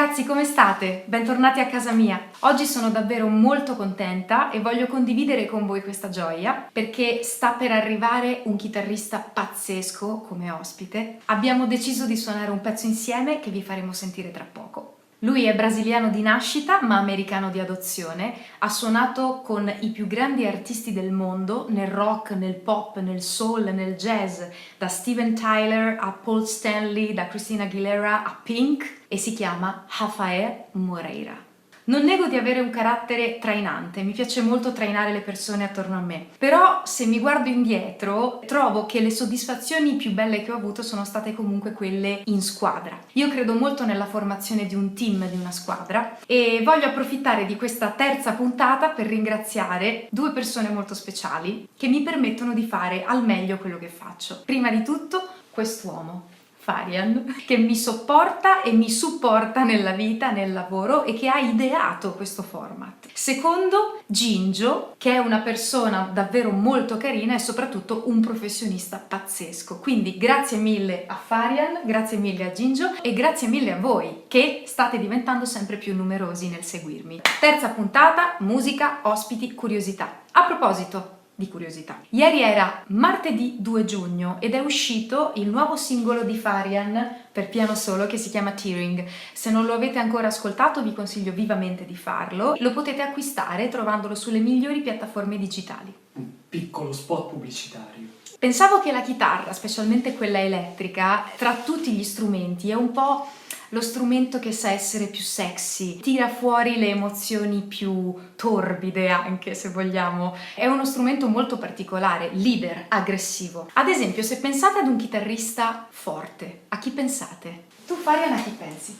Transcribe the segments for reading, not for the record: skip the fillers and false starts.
ragazzi, come state? Bentornati a casa mia. Oggi sono davvero molto contenta e voglio condividere con voi questa gioia perché sta per arrivare un chitarrista pazzesco come ospite. Abbiamo deciso di suonare un pezzo insieme che vi faremo sentire tra poco. Lui è brasiliano di nascita ma americano di adozione, ha suonato con i più grandi artisti del mondo nel rock, nel pop, nel soul, nel jazz, da Steven Tyler a Paul Stanley, da Christina Aguilera a Pink, e si chiama Rafael Moreira. Non nego di avere un carattere trainante, mi piace molto trainare le persone attorno a me, però se mi guardo indietro trovo che le soddisfazioni più belle che ho avuto sono state comunque quelle in squadra. Io credo molto nella formazione di un team, di una squadra, e voglio approfittare di questa terza puntata per ringraziare due persone molto speciali che mi permettono di fare al meglio quello che faccio. Prima di tutto quest'uomo, Farian, che mi sopporta e mi supporta nella vita, nel lavoro e che ha ideato questo format. Secondo, Gingio, che è una persona davvero molto carina e soprattutto un professionista pazzesco. Quindi grazie mille a Farian, grazie mille a Gingio e grazie mille a voi che state diventando sempre più numerosi nel seguirmi. Terza puntata, musica, ospiti, curiosità. A proposito di curiosità. Ieri era martedì 2 giugno ed è uscito il nuovo singolo di Farian per piano solo che si chiama Tearing. Se non lo avete ancora ascoltato vi consiglio vivamente di farlo. Lo potete acquistare trovandolo sulle migliori piattaforme digitali. Un piccolo spot pubblicitario. Pensavo che la chitarra, specialmente quella elettrica, tra tutti gli strumenti è un po' lo strumento che sa essere più sexy, tira fuori le emozioni più torbide anche se vogliamo. È uno strumento molto particolare, leader, aggressivo. Ad esempio, se pensate ad un chitarrista forte, a chi pensate? Tu Farian a chi pensi?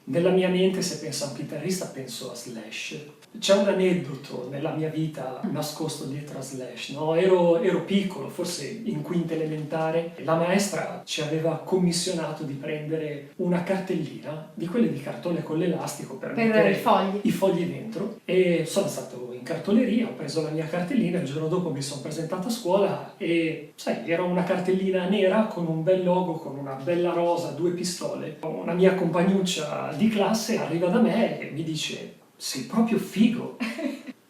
Nella mia mente, se penso a un chitarrista, penso a Slash. C'è un aneddoto nella mia vita nascosto dietro a Slash, no? Ero piccolo, forse in quinta elementare, e la maestra ci aveva commissionato di prendere una cartellina di quelle di cartone con l'elastico per mettere i fogli dentro, e sono stato in cartoleria, ho preso la mia cartellina, il giorno dopo mi sono presentato a scuola e, sai, era una cartellina nera con un bel logo, con una bella rosa, 2 pistole. Una mia compagnuccia di classe arriva da me e mi dice: sei proprio figo.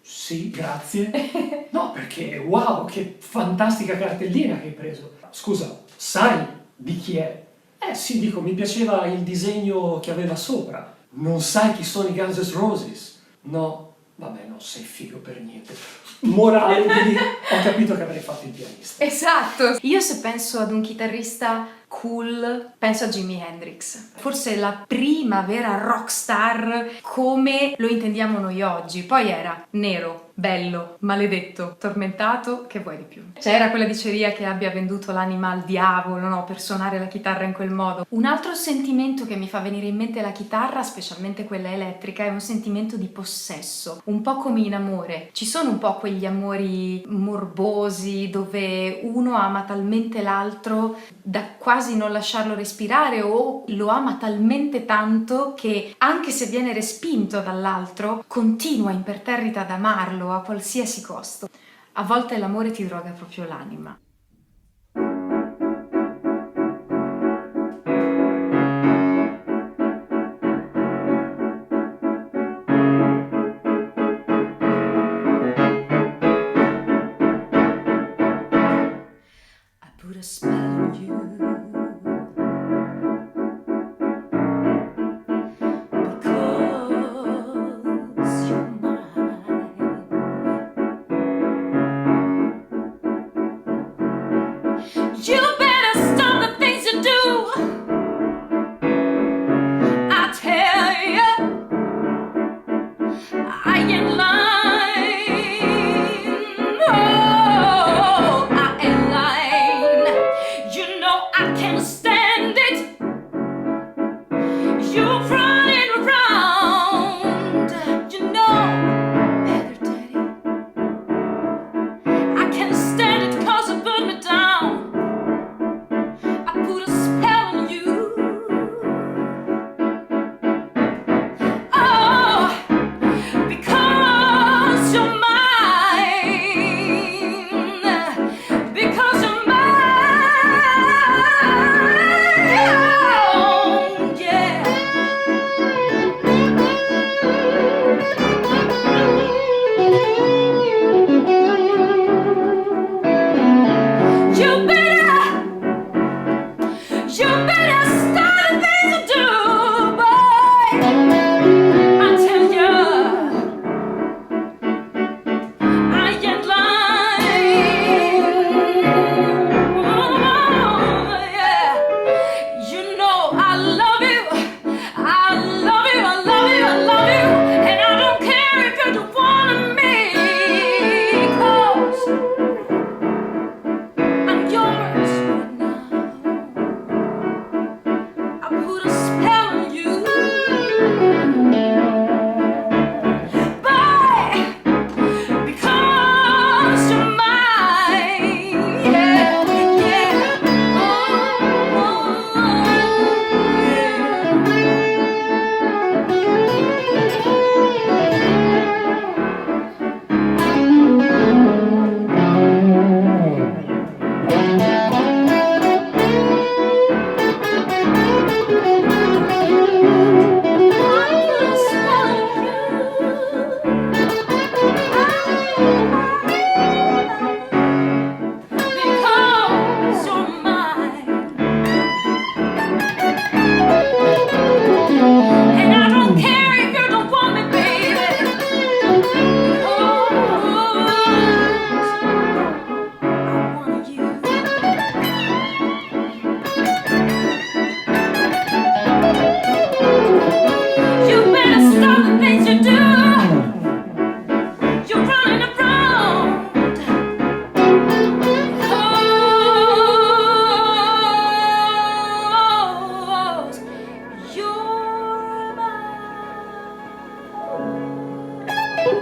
Sì, grazie. No, perché wow, che fantastica cartellina che hai preso. Scusa, sai di chi è? Sì, dico, mi piaceva il disegno che aveva sopra. Non sai chi sono i Guns N' Roses? No, vabbè, non sei figo per niente. Morale, quindi ho capito che avrei fatto il pianista. Esatto! Io se penso ad un chitarrista cool, penso a Jimi Hendrix. Forse la prima vera rockstar come lo intendiamo noi oggi. Poi era nero, bello, maledetto, tormentato, che vuoi di più? C'era quella diceria che abbia venduto l'anima al diavolo, no, per suonare la chitarra in quel modo. Un altro sentimento che mi fa venire in mente la chitarra, specialmente quella elettrica, è un sentimento di possesso, un po' come in amore. Ci sono un po' quegli amori morbosi dove uno ama talmente l'altro da quasi non lasciarlo respirare, o lo ama talmente tanto che anche se viene respinto dall'altro continua imperterrita ad amarlo a qualsiasi costo. A volte l'amore ti droga proprio l'anima. I put a spell on you.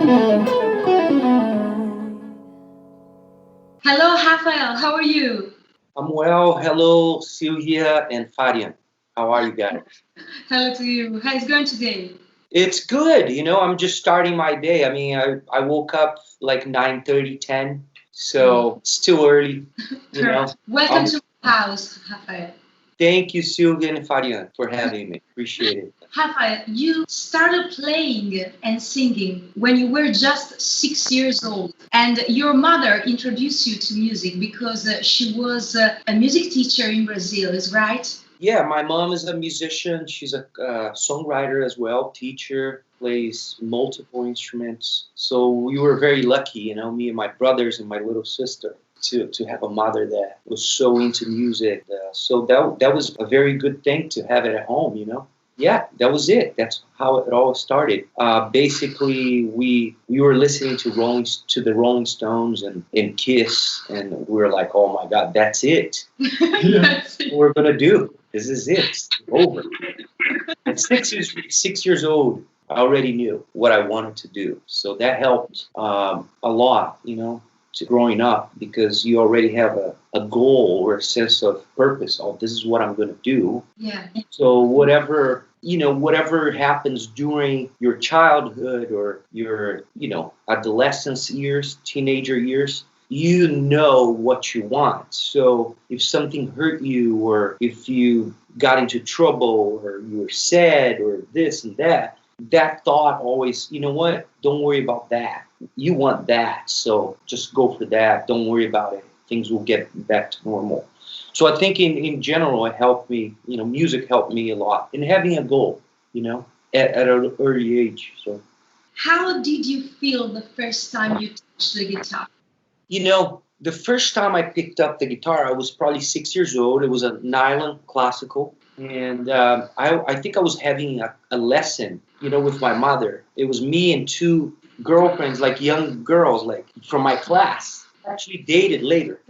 Hello, Rafael. How are you? I'm well. Hello, Silvia and Farian. How are you guys? Hello to you. How is it going today? It's good. I'm just starting my day. I mean, I woke up like 9:30, 10, so it's still early. Welcome to my house, Rafael. Thank you, Silvia and Farian, for having me. Appreciate it. Rafael, you started playing and singing when you were just 6 years old, and your mother introduced you to music because she was a music teacher in Brazil, is right? Yeah, my mom is a musician. She's a songwriter as well, teacher, plays multiple instruments. So we were very lucky, me and my brothers and my little sister, to have a mother that was so into music. So that was a very good thing to have it at home, Yeah, that was it. That's how it all started. Basically, we were listening to the Rolling Stones and Kiss, and we were like, oh my God, that's it. That's what we're gonna do. This is it. It's over. At 6 years old, I already knew what I wanted to do. So that helped a lot, to growing up, because you already have a goal or a sense of purpose. Oh, this is what I'm going to do. Yeah. So whatever happens during your childhood or your, adolescence years, teenager years, you know what you want. So if something hurt you, or if you got into trouble, or you were sad, or this and that thought always, you know what? Don't worry about that. You want that, so just go for that. Don't worry about it. Things will get back to normal. So I think in general, it helped me, music helped me a lot in having a goal, at an early age. So, how did you feel the first time you touched the guitar? The first time I picked up the guitar, I was probably 6 years old. It was a nylon classical. And I think I was having a lesson, with my mother. It was me and two girlfriends, like young girls, like from my class. Actually dated later.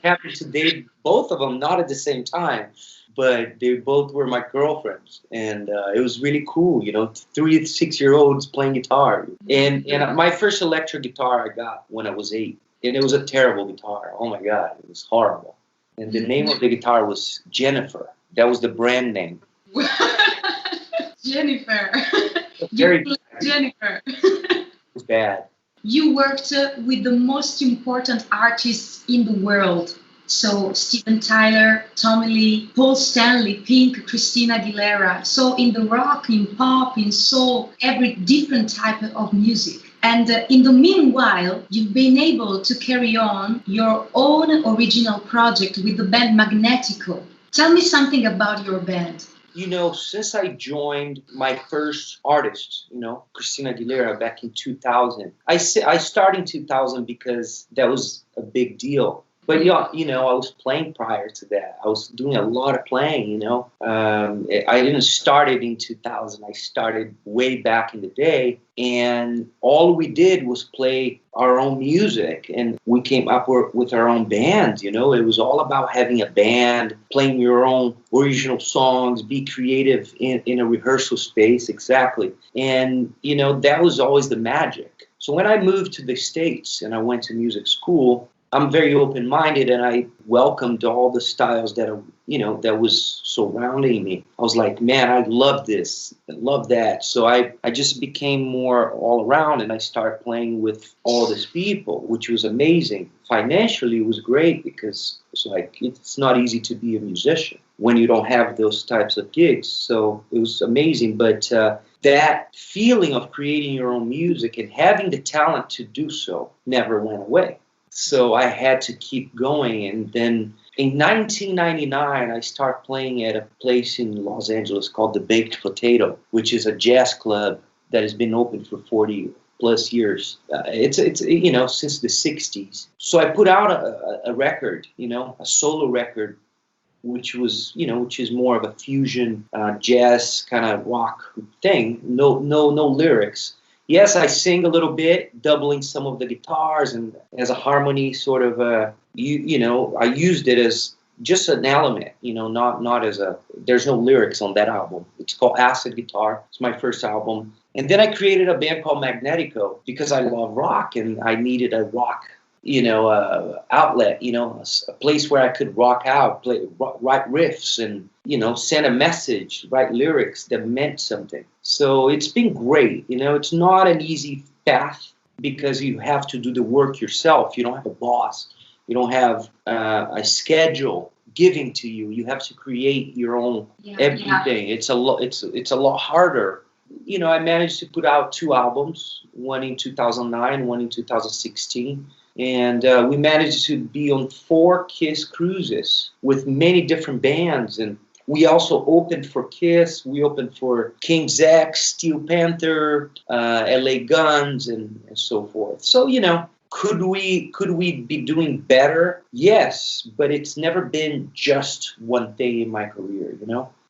Happened to date both of them, not at the same time, but they both were my girlfriends. And it was really cool, 3 6-year-olds playing guitar. And my first electric guitar I got when I was 8. And it was a terrible guitar. Oh my God, it was horrible. And the name of the guitar was Jennifer. That was the brand name. Jennifer. Very Jennifer. It was bad. You worked with the most important artists in the world. So Steven Tyler, Tommy Lee, Paul Stanley, Pink, Christina Aguilera. So in the rock, in pop, in soul, every different type of music. And in the meanwhile, you've been able to carry on your own original project with the band Magnetico. Tell me something about your band. Since I joined my first artist, Christina Aguilera, back in 2000, I started in 2000 because that was a big deal. But, I was playing prior to that. I was doing a lot of playing, I didn't start it in 2000. I started way back in the day. And all we did was play our own music. And we came up with our own band, It was all about having a band, playing your own original songs, be creative in a rehearsal space. Exactly. And, that was always the magic. So when I moved to the States and I went to music school, I'm very open-minded, and I welcomed all the styles that was surrounding me. I was like, man, I love this, I love that. So I just became more all around, and I started playing with all these people, which was amazing. Financially, it was great because it's not easy to be a musician when you don't have those types of gigs. So it was amazing, but that feeling of creating your own music and having the talent to do so never went away. So I had to keep going. And then in 1999, I started playing at a place in Los Angeles called the Baked Potato, which is a jazz club that has been open for 40 plus years. It's since the 60s. So I put out a record, a solo record, which is more of a fusion jazz kind of rock thing. No lyrics. Yes, I sing a little bit, doubling some of the guitars and as a harmony sort of, I used it as just an element, not as there's no lyrics on that album. It's called Acid Guitar. It's my first album. And then I created a band called Magnetico because I love rock and I needed a rock, outlet, a place where I could rock out, write riffs and, send a message, write lyrics that meant something. So it's been great. It's not an easy path because you have to do the work yourself. You don't have a boss. You don't have a schedule giving to you. You have to create your own everything. It's a lot harder. I managed to put out 2 albums, one in 2009, one in 2016. And we managed to be on 4 Kiss cruises with many different bands. And we also opened for Kiss. We opened for King's X, Steel Panther, LA Guns, and so forth. So, could we be doing better? Yes, but it's never been just one thing in my career,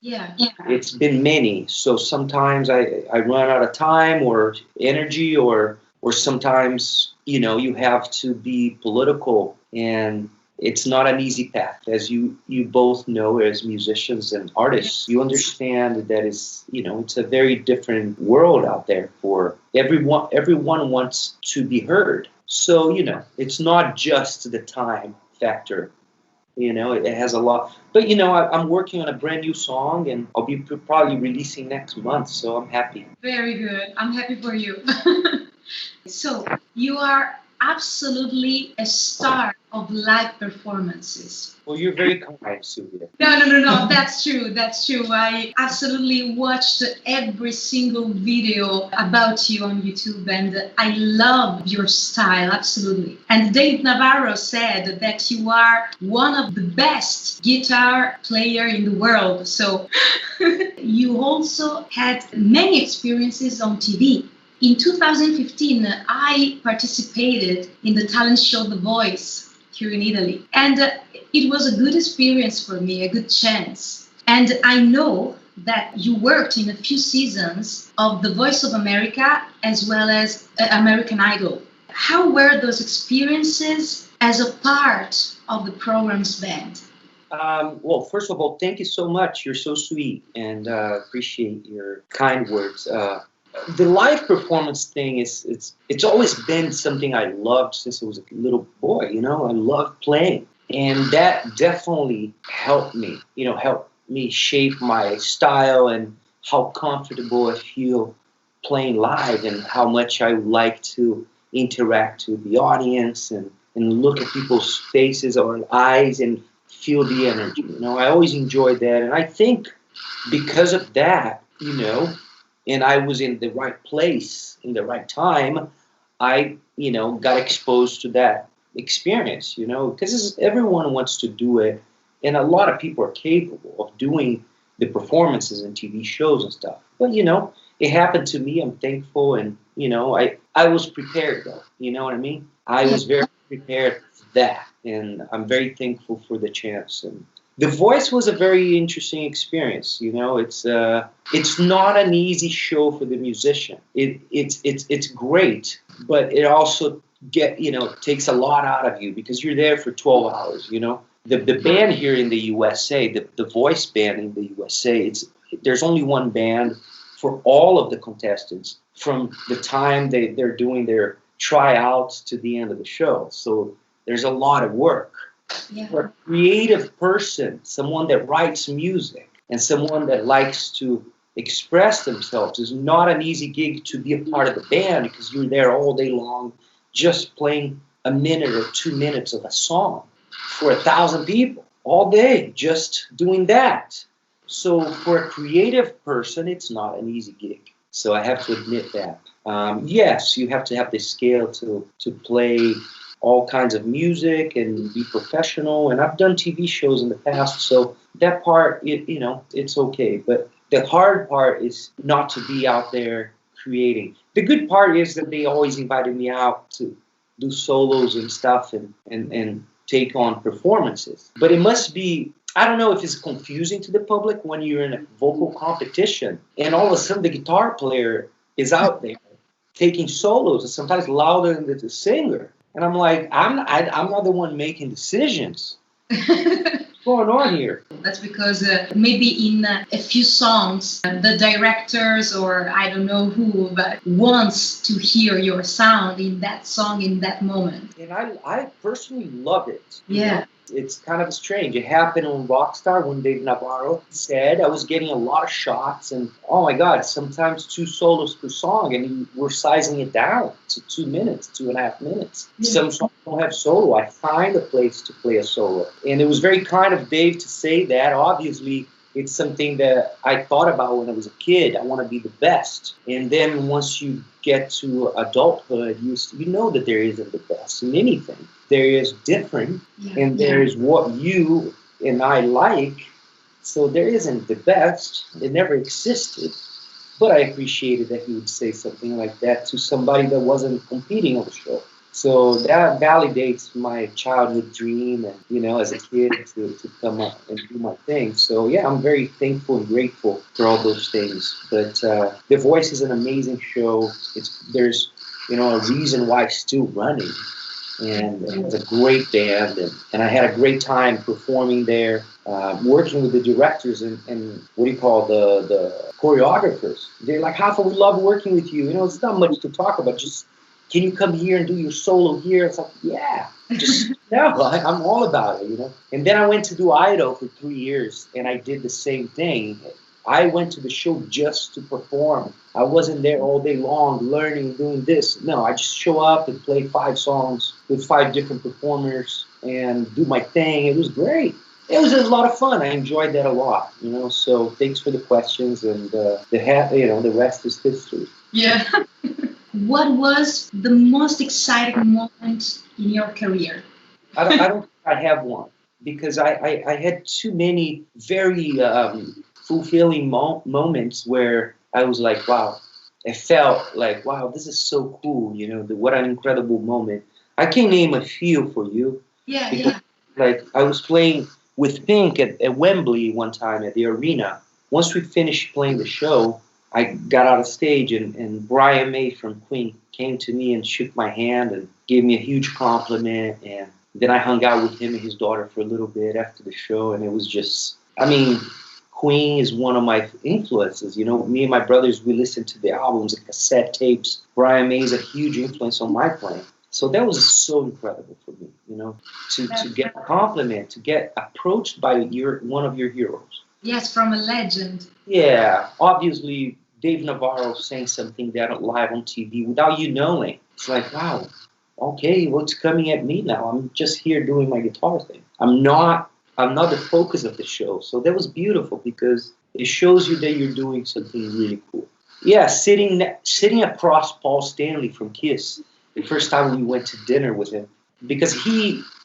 Yeah. It's been many. So sometimes I run out of time or energy or sometimes, you have to be political, and it's not an easy path. As you both know, as musicians and artists, you understand that it's a very different world out there for everyone. Everyone wants to be heard. So, it's not just the time factor. It has a lot. But, I'm working on a brand new song, and I'll be probably releasing next month, so I'm happy. Very good. I'm happy for you. So, you are absolutely a star of live performances. Well, you're very kind, Silvia. No. That's true. I absolutely watched every single video about you on YouTube, and I love your style, absolutely. And Dave Navarro said that you are one of the best guitar player in the world. So you also had many experiences on TV. In 2015, I participated in the talent show The Voice here in Italy. And it was a good experience for me, a good chance. And I know that you worked in a few seasons of The Voice of America as well as American Idol. How were those experiences as a part of the program's band? Well, first of all, thank you so much. You're so sweet, and appreciate your kind words. The live performance thing it's always been something I loved since I was a little boy. I loved playing, and that definitely helped me shape my style and how comfortable I feel playing live, and how much I like to interact with the audience and look at people's faces or eyes and feel the energy. I always enjoyed that, and I think because of that, and I was in the right place in the right time, I, got exposed to that experience, because everyone wants to do it. And a lot of people are capable of doing the performances in TV shows and stuff. But, it happened to me. I'm thankful. And, I was prepared, though. You know what I mean? I was very prepared for that. And I'm very thankful for the chance. And The Voice was a very interesting experience. It's not an easy show for the musician. It's great, but it also takes a lot out of you because you're there for 12 hours. The band here in the USA, the Voice band in the USA, there's only one band for all of the contestants from the time they're doing their tryouts to the end of the show. So there's a lot of work. Yeah. For a creative person, someone that writes music and someone that likes to express themselves, is not an easy gig to be a part of the band because you're there all day long just playing a minute or 2 minutes of a song for 1,000 people all day, just doing that. So for a creative person, it's not an easy gig. So I have to admit that. Yes, you have to have the skill to play all kinds of music and be professional. And I've done TV shows in the past, so that part, it's okay. But the hard part is not to be out there creating. The good part is that they always invited me out to do solos and stuff and take on performances. But it must be, I don't know if it's confusing to the public when you're in a vocal competition and all of a sudden the guitar player is out there taking solos and sometimes louder than the singer. And I'm like, I'm not the one making decisions. going on here? That's because maybe in a few songs, the directors or I don't know who, but wants to hear your sound in that song in that moment. And I personally love it. Yeah. It's kind of strange. It happened on Rockstar when Dave Navarro said I was getting a lot of shots, and oh my God, sometimes 2 solos per song, and we're sizing it down to 2 minutes, 2.5 minutes. Yeah. Some songs don't have solo. I find a place to play a solo, and it was very kind of Dave to say that. Obviously, it's something that I thought about when I was a kid. I want to be the best, and then once you get to adulthood, you know that there isn't the best in anything. There is different, and there is what you and I like. So there isn't the best. It never existed. But I appreciated that he would say something like that to somebody that wasn't competing on the show. So that validates my childhood dream and, you know, as a kid to come up and do my thing. So, yeah, I'm very thankful and grateful for all those things. But The Voice is an amazing show. There's, you know, a reason why it's still running. And it's a great band, and I had a great time performing there, working with the directors and what do you call the choreographers. They're like, Rafa, we love working with you. You know, it's not much to talk about. Just, can you come here and do your solo here? It's like, yeah, just I'm all about it, you know. And then I went to do Idol for 3 years, and I did the same thing. I went to the show just to perform. I wasn't there all day long learning, doing this. No, I just show up and play 5 songs with 5 different performers and do my thing. It was great. It was a lot of fun. I enjoyed that a lot, you know. So thanks for the questions, and the rest is history. Yeah. What was the most exciting moment in your career? I don't think I have one, because I had too many very fulfilling moments where I was like, wow, I felt like, wow, this is so cool, you know, what an incredible moment. I can name a few for you. Yeah, because, like, I was playing with Pink at Wembley one time at the arena. Once we finished playing the show, I got out of stage, and Brian May from Queen came to me and shook my hand and gave me a huge compliment. And then I hung out with him and his daughter for a little bit after the show, and it was just, I mean, Queen is one of my influences. You know, me and my brothers, we listened to the albums and cassette tapes. Brian May is a huge influence on my playing. So that was so incredible for me, you know, to get a compliment, to get approached by one of your heroes. Yes, from a legend. Yeah, obviously Dave Navarro saying something that live on TV without you knowing. It's like, wow, okay, what's coming at me now? I'm just here doing my guitar thing. I'm not the focus of the show. So that was beautiful, because it shows you that you're doing something really cool. Yeah, sitting across Paul Stanley from Kiss, the first time we went to dinner with him, because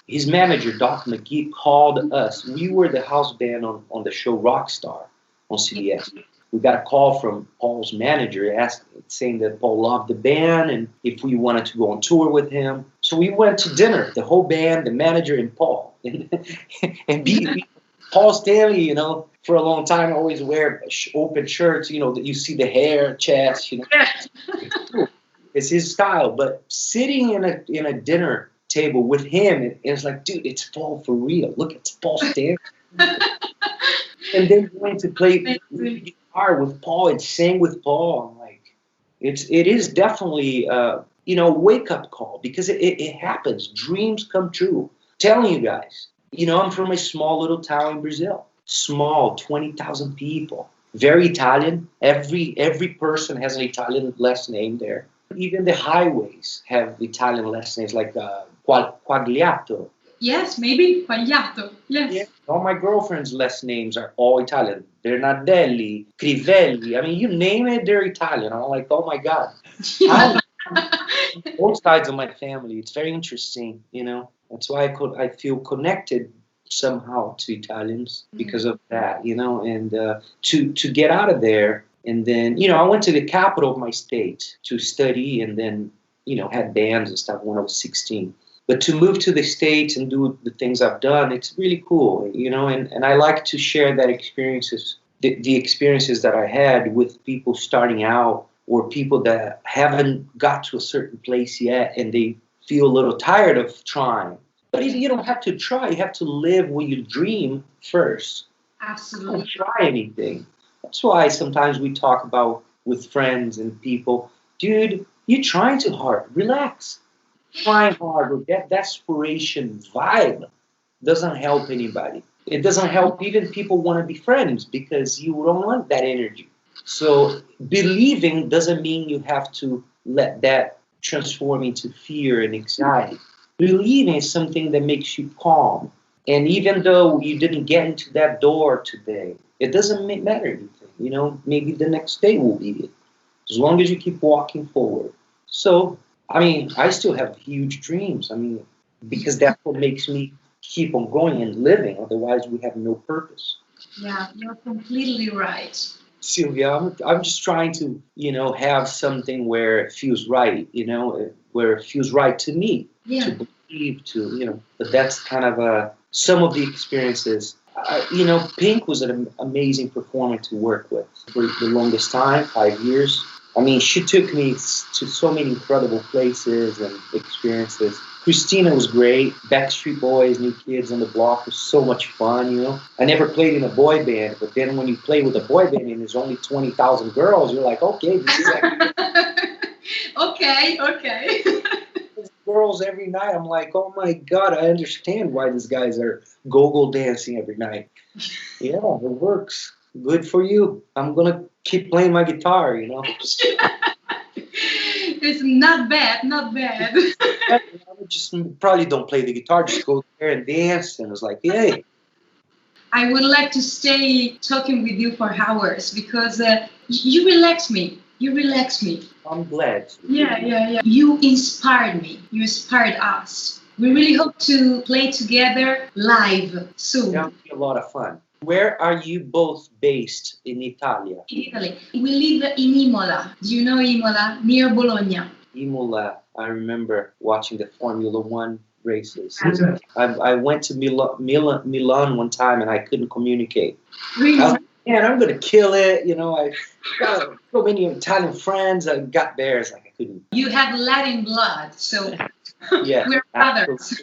his manager, Doc McGee, called us. We were the house band on the show Rockstar on CBS. We got a call from Paul's manager saying that Paul loved the band and if we wanted to go on tour with him. So we went to dinner, the whole band, the manager, and Paul. And Paul Stanley, you know, for a long time always wear open shirts, you know, that you see the hair, chest, you know. It's his style. But sitting in a dinner table with him, it's like, dude, it's Paul for real. Look, it's Paul Stanley. And then going to play guitar with Paul and sing with Paul, I'm like, it is definitely a wake up call, because it happens. Dreams come true. Telling you guys, you know, I'm from a small little town in Brazil. Small, 20,000 people. Very Italian. Every person has an Italian last name there. Even the highways have Italian last names, like Quagliato. Yes, maybe Quagliato. Yes. Yeah. All my girlfriend's last names are all Italian. Bernardelli, Crivelli. I mean, you name it, they're Italian. I'm like, oh my God. Both sides of my family. It's very interesting, you know. That's why I feel connected somehow to Italians because of that, you know. And to get out of there, and then, you know, I went to the capital of my state to study, and then, you know, had bands and stuff when I was 16. But to move to the States and do the things I've done, it's really cool, you know, and I like to share that experiences, the experiences that I had with people starting out, or people that haven't got to a certain place yet and they feel a little tired of trying. But you don't have to try. You have to live what you dream first. Absolutely. Don't try anything. That's why sometimes we talk about with friends and people, dude, you're trying too hard. Relax. Trying hard with that desperation vibe doesn't help anybody. It doesn't help even people want to be friends because you don't want that energy. So believing doesn't mean you have to let that transform into fear and anxiety. Believing is something that makes you calm. And even though you didn't get into that door today, it doesn't matter anything. You know, maybe the next day will be it. As long as you keep walking forward. So, I mean, I still have huge dreams. I mean, because that's what makes me keep on going and living. Otherwise, we have no purpose. Yeah, you're completely right. Silvia, I'm just trying to, have something where it feels right, where it feels right to me, Yeah. to believe, but that's kind of some of the experiences. Pink was an amazing performer to work with for the longest time, 5 years. I mean, she took me to so many incredible places and experiences. Christina was great. Backstreet Boys, New Kids on the Block was so much fun, I never played in a boy band, but then when you play with a boy band and there's only 20,000 girls, you're like, okay, this is actually okay. girls every night. I'm like, oh my God, I understand why these guys are go-go dancing every night. Yeah, it works. Good for you. I'm going to keep playing my guitar, It's not bad. I just probably don't play the guitar, just go there and dance. And it's like, yay. I would like to stay talking with you for hours because you relax me. I'm glad. Yeah. You inspired me. You inspired us. We really hope to play together live soon. That would be a lot of fun. Where are you both based in Italy? In Italy. We live in Imola. Do you know Imola? Near Bologna. Imola, I remember watching the Formula One races. I went to Milan one time and I couldn't communicate. Really? I was like, man, I'm going to kill it. I got so many Italian friends. I got there. It's like I couldn't. You have Latin blood, so Yeah, we're brothers.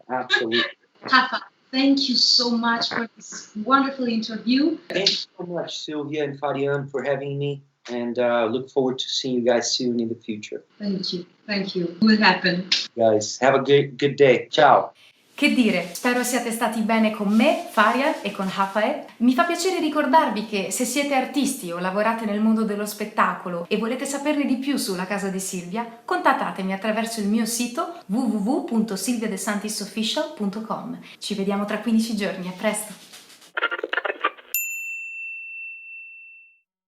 Absolutely. Rafa, thank you so much for this wonderful interview. Thank you so much, Silvia and Farian, for having me. And look forward to seeing you guys soon in the future. Thank you. It will happen. Guys, have a good day. Ciao. Che dire, spero siate stati bene con me, Farian, e con Rafael. Mi fa piacere ricordarvi che se siete artisti o lavorate nel mondo dello spettacolo e volete saperne di più sulla Casa di Silvia, contattatemi attraverso il mio sito www.silviadesantis.official.com. Ci vediamo tra 15 giorni, a presto!